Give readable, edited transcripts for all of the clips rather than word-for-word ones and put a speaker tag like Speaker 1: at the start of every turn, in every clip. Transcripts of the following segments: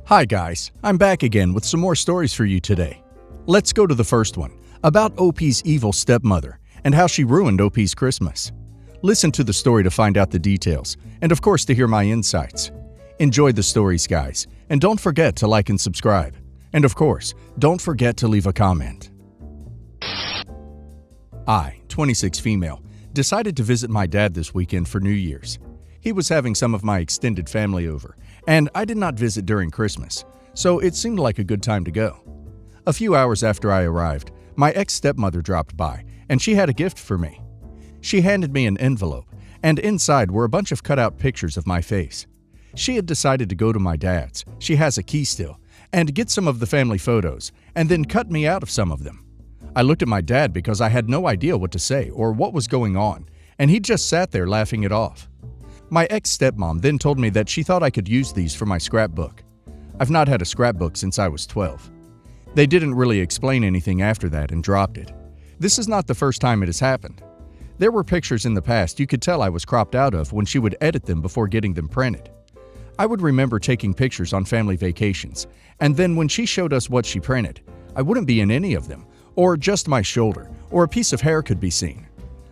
Speaker 1: Hi guys, I'm back again with some more stories for you today. Let's go to the first one, about OP's evil stepmother and how she ruined OP's Christmas. Listen to the story to find out the details, and of course to hear my insights. Enjoy the stories, guys, and don't forget to like and subscribe. And of course, don't forget to leave a comment. I, 26 female, decided to visit my dad this weekend for New Year's. He was having some of my extended family over, and I did not visit during Christmas, so it seemed like a good time to go. A few hours after I arrived, my ex-stepmother dropped by, and she had a gift for me. She handed me an envelope, and inside were a bunch of cutout pictures of my face. She had decided to go to my dad's, she has a key still, and get some of the family photos, and then cut me out of some of them. I looked at my dad because I had no idea what to say or what was going on, and he just sat there laughing it off. My ex-stepmom then told me that she thought I could use these for my scrapbook. I've not had a scrapbook since I was 12. They didn't really explain anything after that and dropped it. This is not the first time it has happened. There were pictures in the past you could tell I was cropped out of when she would edit them before getting them printed. I would remember taking pictures on family vacations, and then when she showed us what she printed, I wouldn't be in any of them, or just my shoulder, or a piece of hair could be seen.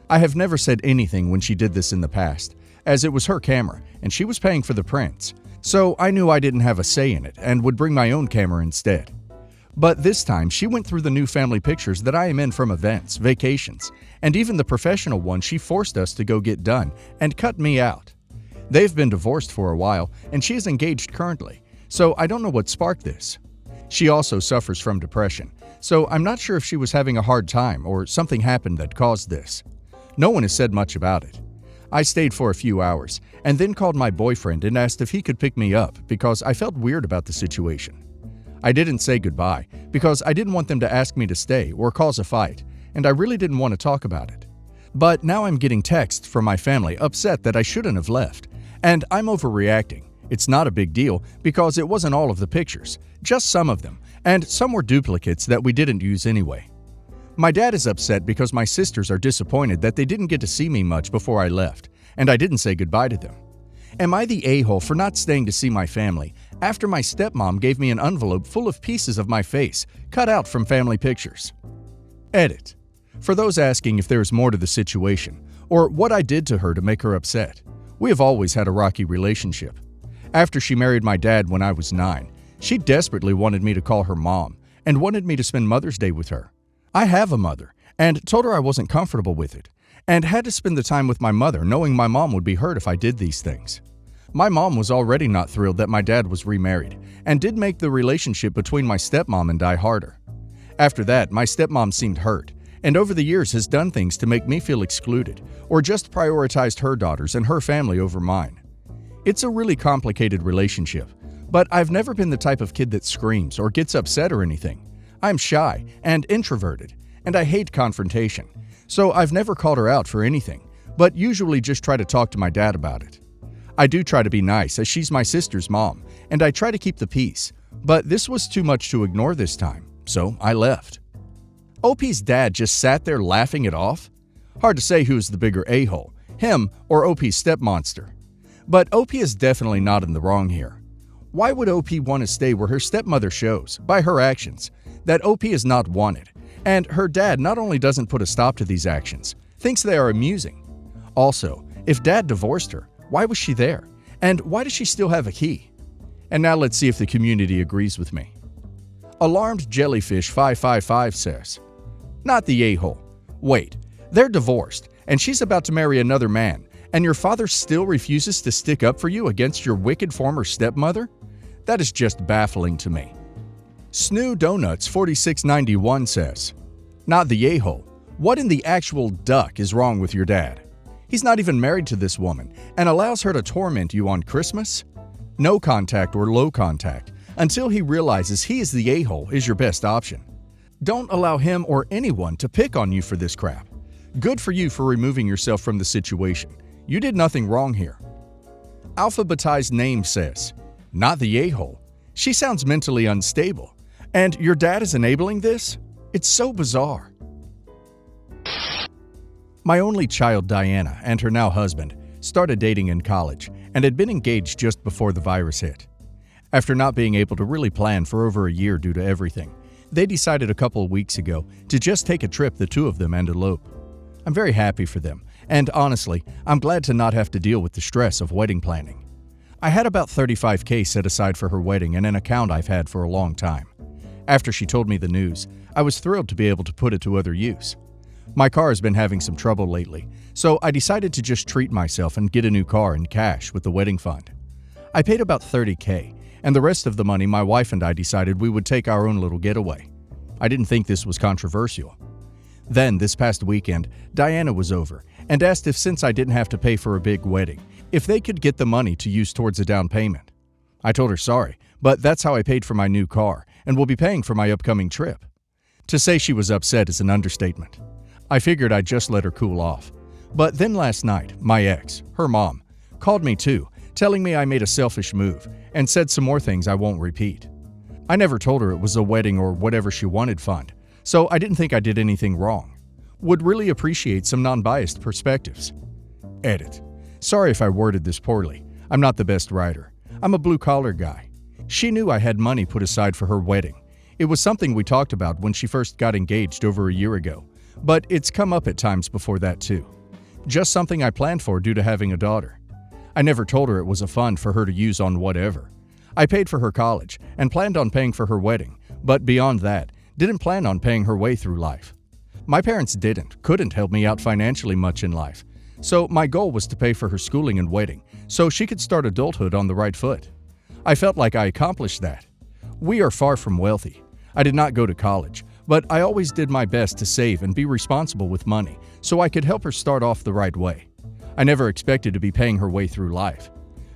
Speaker 1: I have never said anything when she did this in the past, as it was her camera and she was paying for the prints, so I knew I didn't have a say in it and would bring my own camera instead. But this time she went through the new family pictures that I am in from events, vacations, and even the professional ones she forced us to go get done and cut me out. They've been divorced for a while and she is engaged currently, so I don't know what sparked this. She also suffers from depression, so I'm not sure if she was having a hard time or something happened that caused this. No one has said much about it. I stayed for a few hours and then called my boyfriend and asked if he could pick me up because I felt weird about the situation. I didn't say goodbye because I didn't want them to ask me to stay or cause a fight, and I really didn't want to talk about it. But now I'm getting texts from my family upset that I shouldn't have left, and I'm overreacting. It's not a big deal because it wasn't all of the pictures, just some of them, and some were duplicates that we didn't use anyway. My dad is upset because my sisters are disappointed that they didn't get to see me much before I left, and I didn't say goodbye to them. Am I the a-hole for not staying to see my family after my stepmom gave me an envelope full of pieces of my face cut out from family pictures? Edit. For those asking if there is more to the situation, or what I did to her to make her upset, we have always had a rocky relationship. After she married my dad when I was 9, she desperately wanted me to call her mom and wanted me to spend Mother's Day with her. I have a mother, and told her I wasn't comfortable with it, and had to spend the time with my mother knowing my mom would be hurt if I did these things. My mom was already not thrilled that my dad was remarried, and did make the relationship between my stepmom and I harder. After that, my stepmom seemed hurt, and over the years has done things to make me feel excluded, or just prioritized her daughters and her family over mine. It's a really complicated relationship, but I've never been the type of kid that screams or gets upset or anything. I'm shy and introverted, and I hate confrontation, so I've never called her out for anything, but usually just try to talk to my dad about it. I do try to be nice as she's my sister's mom, and I try to keep the peace, but this was too much to ignore this time, so I left. OP's dad just sat there laughing it off? Hard to say who's the bigger a-hole, him or OP's stepmonster. But OP is definitely not in the wrong here. Why would OP want to stay where her stepmother shows, by her actions, that OP is not wanted, and her dad not only doesn't put a stop to these actions, thinks they are amusing. Also, if dad divorced her, why was she there? And why does she still have a key? And now let's see if the community agrees with me. Alarmed Jellyfish 555 says, "Not the a-hole. Wait, they're divorced, and she's about to marry another man, and your father still refuses to stick up for you against your wicked former stepmother? That is just baffling to me." Snoo Donuts 4691 says, "Not the a-hole. What in the actual duck is wrong with your dad? He's not even married to this woman and allows her to torment you on Christmas? No contact or low contact until he realizes he is the a-hole is your best option. Don't allow him or anyone to pick on you for this crap. Good for you for removing yourself from the situation. You did nothing wrong here." Alphabetized Name says, "Not the a-hole. She sounds mentally unstable. And your dad is enabling this? It's so bizarre." My only child, Diana, and her now husband started dating in college and had been engaged just before the virus hit. After not being able to really plan for over a year due to everything, they decided a couple of weeks ago to just take a trip, the two of them, and elope. I'm very happy for them, and honestly, I'm glad to not have to deal with the stress of wedding planning. I had about $35K set aside for her wedding in an account I've had for a long time. After she told me the news, I was thrilled to be able to put it to other use. My car has been having some trouble lately, so I decided to just treat myself and get a new car in cash with the wedding fund. I paid about $30K, and the rest of the money my wife and I decided we would take our own little getaway. I didn't think this was controversial. Then, this past weekend, Diana was over and asked if, since I didn't have to pay for a big wedding, if they could get the money to use towards a down payment. I told her sorry, but that's how I paid for my new car and will be paying for my upcoming trip. To say she was upset is an understatement. I figured I'd just let her cool off. But then last night, my ex, her mom, called me too, telling me I made a selfish move and said some more things I won't repeat. I never told her it was a wedding or whatever she wanted fund, so I didn't think I did anything wrong. Would really appreciate some non-biased perspectives. Edit. Sorry if I worded this poorly. I'm not the best writer. I'm a blue-collar guy. She knew I had money put aside for her wedding. It was something we talked about when she first got engaged over a year ago, but it's come up at times before that too. Just something I planned for due to having a daughter. I never told her it was a fund for her to use on whatever. I paid for her college and planned on paying for her wedding, but beyond that, didn't plan on paying her way through life. My parents couldn't help me out financially much in life, so my goal was to pay for her schooling and wedding so she could start adulthood on the right foot. I felt like I accomplished that. We are far from wealthy. I did not go to college, but I always did my best to save and be responsible with money so I could help her start off the right way. I never expected to be paying her way through life.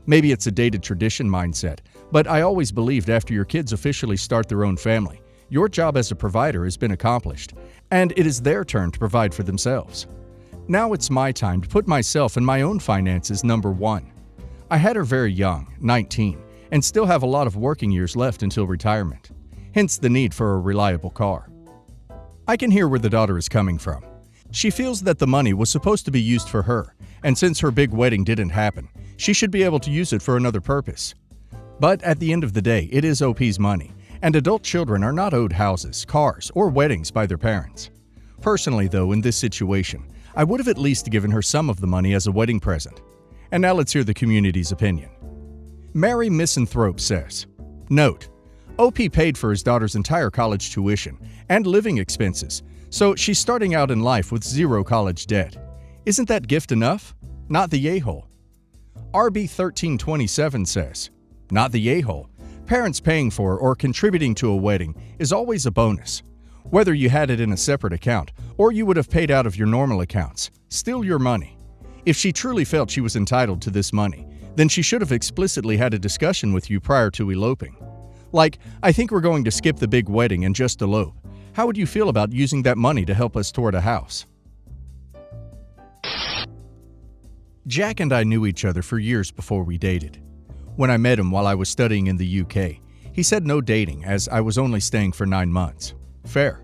Speaker 1: Maybe it's a dated tradition mindset, but I always believed after your kids officially start their own family, your job as a provider has been accomplished, and it is their turn to provide for themselves. Now it's my time to put myself and my own finances number one. I had her very young, 19, and still have a lot of working years left until retirement, hence the need for a reliable car. I can hear where the daughter is coming from. She feels that the money was supposed to be used for her, and since her big wedding didn't happen, she should be able to use it for another purpose. But at the end of the day, it is OP's money, and adult children are not owed houses, cars, or weddings by their parents. Personally, though, in this situation, I would have at least given her some of the money as a wedding present. And now let's hear the community's opinion. Mary Misanthrope says, Note: OP paid for his daughter's entire college tuition and living expenses, so she's starting out in life with zero college debt. Isn't that gift enough? Not the yay-hole. RB1327 says, Not the yay-hole. Parents paying for or contributing to a wedding is always a bonus. Whether you had it in a separate account or you would have paid out of your normal accounts, still your money. If she truly felt she was entitled to this money, then she should have explicitly had a discussion with you prior to eloping. Like, I think we're going to skip the big wedding and just elope. How would you feel about using that money to help us toward a house? Jack and I knew each other for years before we dated. When I met him while I was studying in the UK, he said no dating as I was only staying for 9 months. Fair.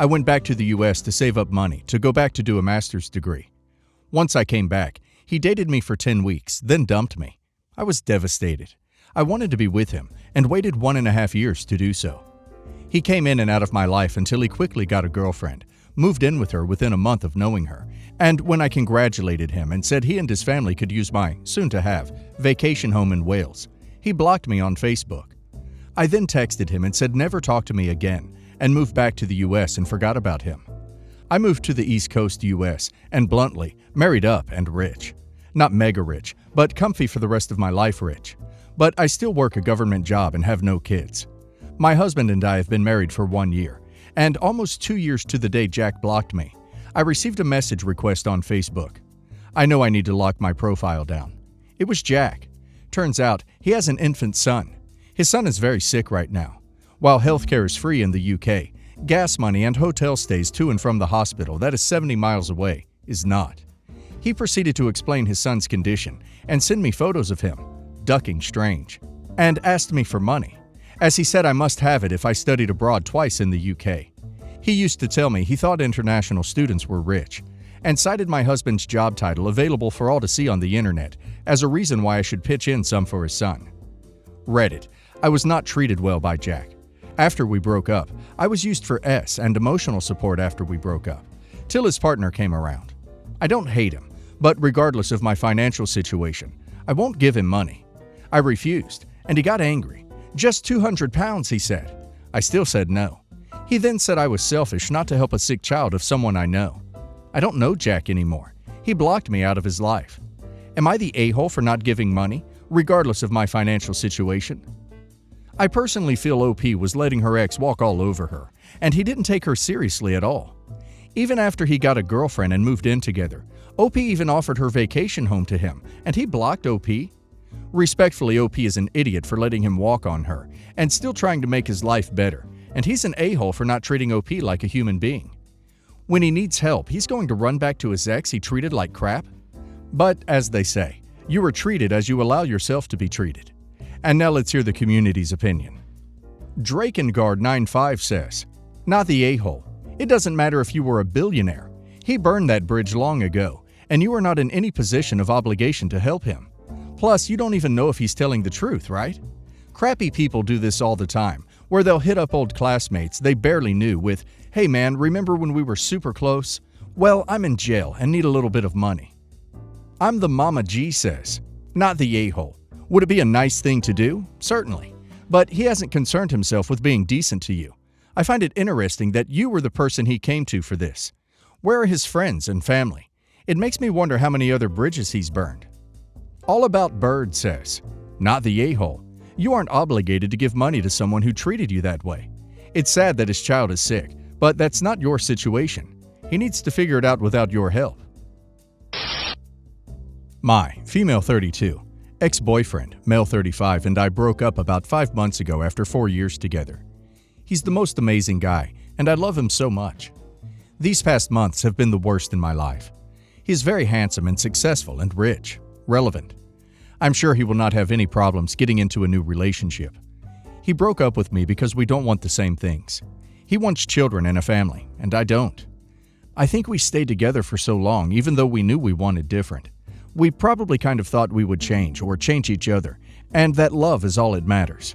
Speaker 1: I went back to the US to save up money to go back to do a master's degree. Once I came back, he dated me for 10 weeks, then dumped me. I was devastated. I wanted to be with him and waited 1.5 years to do so. He came in and out of my life until he quickly got a girlfriend, moved in with her within a month of knowing her, and when I congratulated him and said he and his family could use my soon-to-have vacation home in Wales, he blocked me on Facebook. I then texted him and said never talk to me again and moved back to the US and forgot about him. I moved to the East Coast US and bluntly, married up and rich. Not mega rich, but comfy for the rest of my life rich. But I still work a government job and have no kids. My husband and I have been married for 1 year, and almost 2 years to the day Jack blocked me, I received a message request on Facebook. I know I need to lock my profile down. It was Jack. Turns out he has an infant son. His son is very sick right now. While healthcare is free in the UK, gas money and hotel stays to and from the hospital that is 70 miles away is not. He proceeded to explain his son's condition and send me photos of him, ducking strange, and asked me for money, as he said I must have it if I studied abroad twice in the UK. He used to tell me he thought international students were rich, and cited my husband's job title available for all to see on the internet as a reason why I should pitch in some for his son. Reddit. I was not treated well by Jack. After we broke up, I was used for S and emotional support after we broke up, till his partner came around. I don't hate him, but regardless of my financial situation, I won't give him money. I refused, and he got angry. Just 200 pounds, he said. I still said no. He then said I was selfish not to help a sick child of someone I know. I don't know Jack anymore. He blocked me out of his life. Am I the a-hole for not giving money, regardless of my financial situation? I personally feel OP was letting her ex walk all over her, and he didn't take her seriously at all. Even after he got a girlfriend and moved in together, OP even offered her vacation home to him, and he blocked OP. Respectfully, OP is an idiot for letting him walk on her and still trying to make his life better, and he's an a-hole for not treating OP like a human being. When he needs help, he's going to run back to his ex he treated like crap? But, as they say, you are treated as you allow yourself to be treated. And now let's hear the community's opinion. Drakengard95 says, not the a-hole. It doesn't matter if you were a billionaire. He burned that bridge long ago, and you are not in any position of obligation to help him. Plus, you don't even know if he's telling the truth, right? Crappy people do this all the time, where they'll hit up old classmates they barely knew with, hey man, remember when we were super close? Well, I'm in jail and need a little bit of money. I'm the Mama G says, not the a-hole. Would it be a nice thing to do? Certainly. But he hasn't concerned himself with being decent to you. I find it interesting that you were the person he came to for this. Where are his friends and family? It makes me wonder how many other bridges he's burned. All About Bird says, not the a-hole. You aren't obligated to give money to someone who treated you that way. It's sad that his child is sick, but that's not your situation. He needs to figure it out without your help. My, female 32, ex-boyfriend, male 35, and I broke up about 5 months ago after 4 years together. He's the most amazing guy, and I love him so much. These past months have been the worst in my life. He's very handsome and successful and rich, relevant. I'm sure he will not have any problems getting into a new relationship. He broke up with me because we don't want the same things. He wants children and a family, and I don't. I think we stayed together for so long, even though we knew we wanted different. We probably kind of thought we would change or change each other, and that love is all that matters.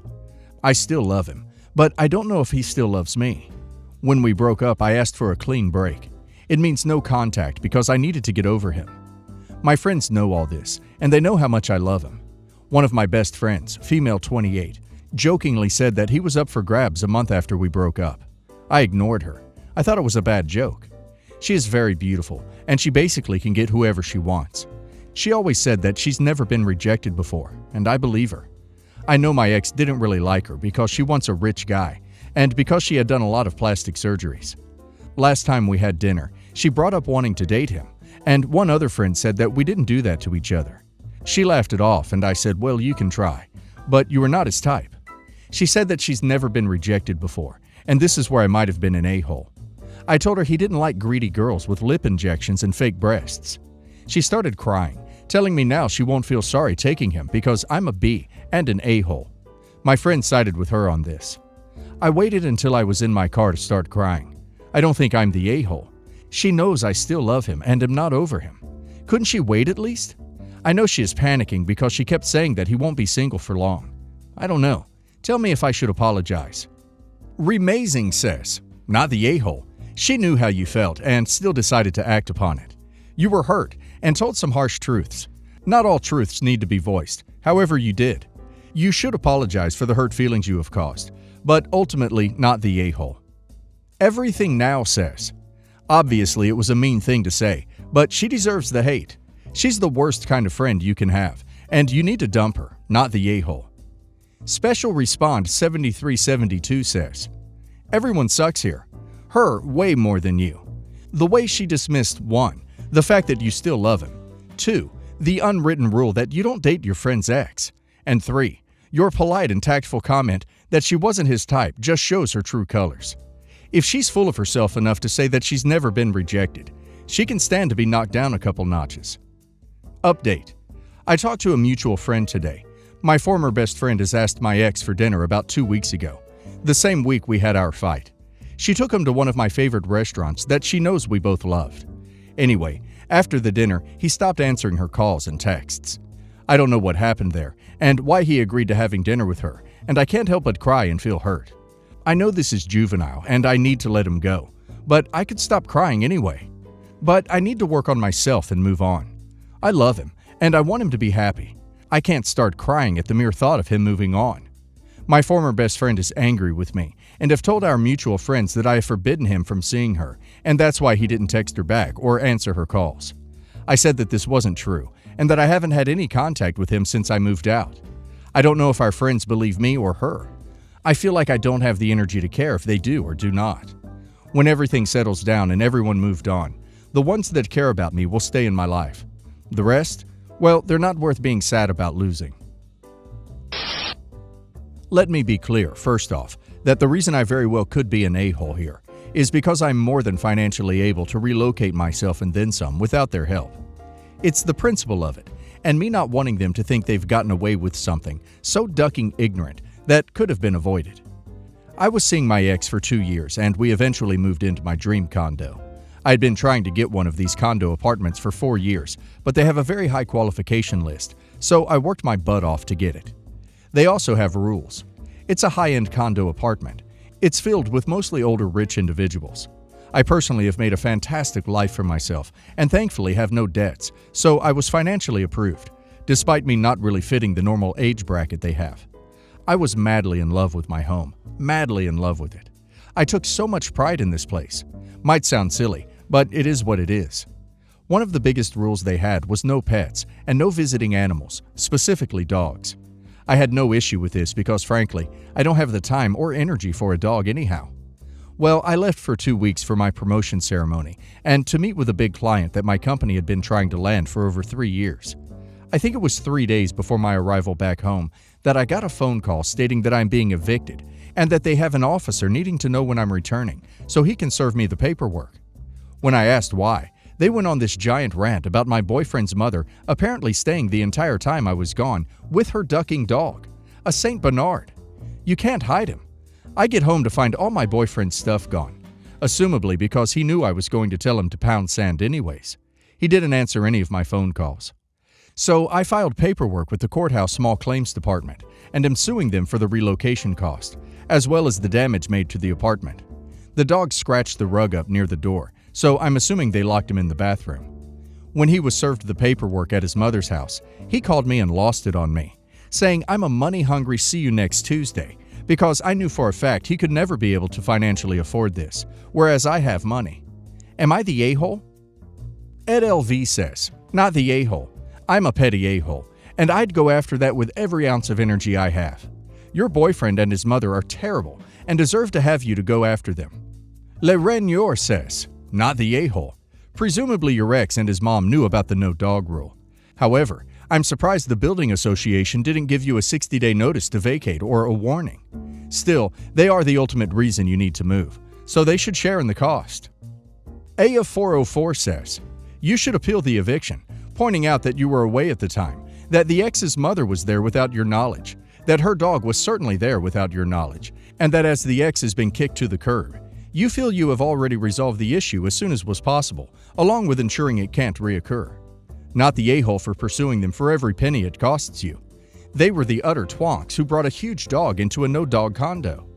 Speaker 1: I still love him, but I don't know if he still loves me. When we broke up, I asked for a clean break. It means no contact because I needed to get over him. My friends know all this, and they know how much I love him. One of my best friends, female 28, jokingly said that he was up for grabs a month after we broke up. I ignored her. I thought it was a bad joke. She is very beautiful, and she basically can get whoever she wants. She always said that she's never been rejected before, and I believe her. I know my ex didn't really like her because she wants a rich guy, and because she had done a lot of plastic surgeries. Last time we had dinner, she brought up wanting to date him, and one other friend said that we didn't do that to each other. She laughed it off, and I said, well, you can try, but you are not his type. She said that she's never been rejected before, and this is where I might have been an a-hole. I told her he didn't like greedy girls with lip injections and fake breasts. She started crying, telling me now she won't feel sorry taking him because I'm a B and an a-hole. My friend sided with her on this. I waited until I was in my car to start crying. I don't think I'm the a-hole. She knows I still love him and am not over him. Couldn't she wait at least? I know she is panicking because she kept saying that he won't be single for long. I don't know. Tell me if I should apologize. Remazing says, not the a-hole. She knew how you felt and still decided to act upon it. You were hurt and told some harsh truths. Not all truths need to be voiced. However, you did. You should apologize for the hurt feelings you have caused, but ultimately not the a-hole. Everything Now says, obviously it was a mean thing to say, but she deserves the hate. She's the worst kind of friend you can have, and you need to dump her, not the a-hole. Special Respond 7372 says, everyone sucks here. Her way more than you. The way she dismissed 1. The fact that you still love him. 2. The unwritten rule that you don't date your friend's ex. And 3. Your polite and tactful comment that she wasn't his type just shows her true colors. If she's full of herself enough to say that she's never been rejected, she can stand to be knocked down a couple notches. Update. I talked to a mutual friend today. My former best friend has asked my ex for dinner about 2 weeks ago, the same week we had our fight. She took him to one of my favorite restaurants that she knows we both loved. Anyway, after the dinner, he stopped answering her calls and texts. I don't know what happened there and why he agreed to having dinner with her, and I can't help but cry and feel hurt. I know this is juvenile and I need to let him go, but I could stop crying anyway. But I need to work on myself and move on. I love him, and I want him to be happy. I can't start crying at the mere thought of him moving on. My former best friend is angry with me and have told our mutual friends that I have forbidden him from seeing her, and that's why he didn't text her back or answer her calls. I said that this wasn't true and that I haven't had any contact with him since I moved out. I don't know if our friends believe me or her. I feel like I don't have the energy to care if they do or do not. When everything settles down and everyone moved on, the ones that care about me will stay in my life. The rest, well, they're not worth being sad about losing. Let me be clear, first off, that the reason I very well could be an a-hole here is because I'm more than financially able to relocate myself and then some without their help. It's the principle of it, and me not wanting them to think they've gotten away with something so ducking ignorant that could have been avoided. I was seeing my ex for 2 years, and we eventually moved into my dream condo. I'd been trying to get one of these condo apartments for 4 years, but they have a very high qualification list, so I worked my butt off to get it. They also have rules. It's a high-end condo apartment. It's filled with mostly older rich individuals. I personally have made a fantastic life for myself and thankfully have no debts, so I was financially approved, despite me not really fitting the normal age bracket they have. I was madly in love with my home, madly in love with it. I took so much pride in this place. Might sound silly, but it is what it is. One of the biggest rules they had was no pets and no visiting animals, specifically dogs. I had no issue with this because, frankly, I don't have the time or energy for a dog anyhow. Well, I left for 2 weeks for my promotion ceremony and to meet with a big client that my company had been trying to land for over 3 years. I think it was 3 days before my arrival back home that I got a phone call stating that I'm being evicted and that they have an officer needing to know when I'm returning so he can serve me the paperwork. When I asked why, they went on this giant rant about my boyfriend's mother apparently staying the entire time I was gone with her ducking dog, a Saint Bernard. You can't hide him. I get home to find all my boyfriend's stuff gone, assumably because he knew I was going to tell him to pound sand anyways. He didn't answer any of my phone calls. So I filed paperwork with the courthouse small claims department and am suing them for the relocation cost, as well as the damage made to the apartment. The dog scratched the rug up near the door, so I'm assuming they locked him in the bathroom. When he was served the paperwork at his mother's house, he called me and lost it on me, saying I'm a money-hungry see you next Tuesday, because I knew for a fact he could never be able to financially afford this, whereas I have money. Am I the a-hole? Ed LV says, not the a-hole. I'm a petty a-hole, and I'd go after that with every ounce of energy I have. Your boyfriend and his mother are terrible and deserve to have you to go after them. Le Reigneur says, not the a-hole. Presumably your ex and his mom knew about the no-dog rule. However, I'm surprised the building association didn't give you a 60-day notice to vacate or a warning. Still, they are the ultimate reason you need to move, so they should share in the cost. Aya404 says, you should appeal the eviction, pointing out that you were away at the time, that the ex's mother was there without your knowledge, that her dog was certainly there without your knowledge, and that as the ex has been kicked to the curb, you feel you have already resolved the issue as soon as was possible, along with ensuring it can't reoccur. Not the a-hole for pursuing them for every penny it costs you. They were the utter twonks who brought a huge dog into a no-dog condo.